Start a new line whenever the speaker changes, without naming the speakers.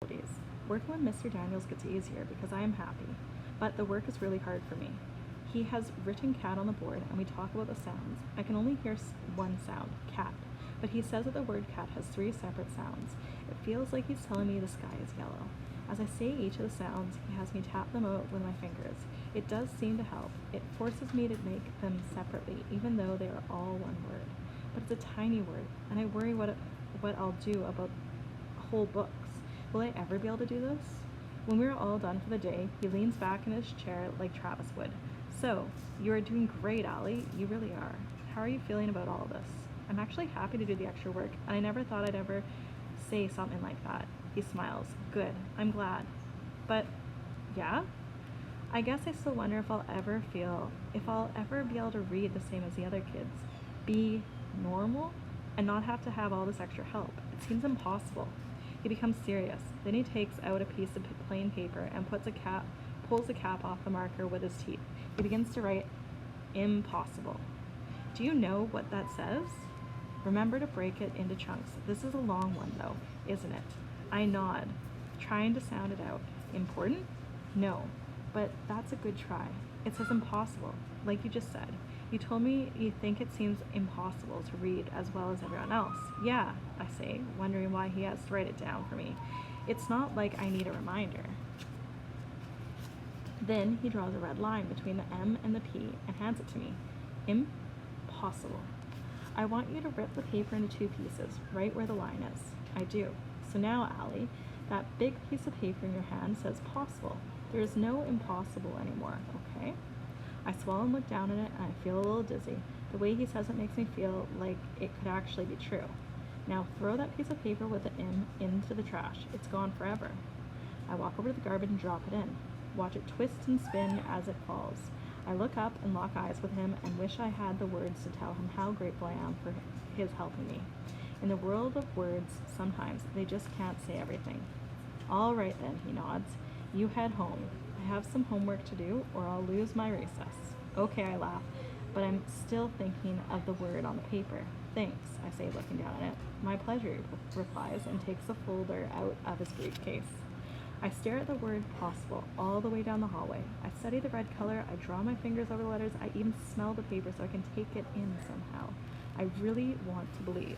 days. Working with Mr. Daniels gets easier because I am happy, but the work is really hard for me. He has written cat on the board and we talk about the sounds. I can only hear one sound, cat, but he says that the word cat has three separate sounds. It feels like he's telling me the sky is yellow. As I say each of the sounds, he has me tap them out with my fingers. It does seem to help. It forces me to make them separately, even though they are all one word. But it's a tiny word, and I worry what I'll do about whole books. Will I ever be able to do this? When we are all done for the day, he leans back in his chair like Travis would. So, you are doing great, Allie. You really are. How are you feeling about all of this? I'm actually happy to do the extra work, and I never thought I'd ever say something like that. He smiles. Good. I'm glad. But, yeah? I guess I still wonder if I'll ever be able to read the same as the other kids. Be normal and not have to have all this extra help. It seems impossible. He becomes serious. Then he takes out a piece of plain paper and pulls the cap off the marker with his teeth. He begins to write, impossible. Do you know what that says? Remember to break it into chunks. This is a long one though, isn't it? I nod, trying to sound it out. Important? No, but that's a good try. It says impossible, like you just said. You told me you think it seems impossible to read as well as everyone else. Yeah, I say, wondering why he has to write it down for me. It's not like I need a reminder. Then he draws a red line between the M and the P and hands it to me. Impossible. I want you to rip the paper into two pieces, right where the line is. I do. So now, Allie, that big piece of paper in your hand says possible. There is no impossible anymore, okay? I swallow and look down at it, and I feel a little dizzy. The way he says it makes me feel like it could actually be true. Now throw that piece of paper with the M into the trash. It's gone forever. I walk over to the garbage and drop it in. Watch it twist and spin as it falls. I look up and lock eyes with him and wish I had the words to tell him how grateful I am for his helping me. In the world of words, sometimes they just can't say everything. All right then, he nods. You head home. I have some homework to do or I'll lose my recess. Okay, I laugh, but I'm still thinking of the word on the paper. Thanks, I say, looking down at it. My pleasure, he replies and takes a folder out of his briefcase. I stare at the word possible all the way down the hallway. I study the red color, I draw my fingers over the letters, I even smell the paper so I can take it in somehow. I really want to believe.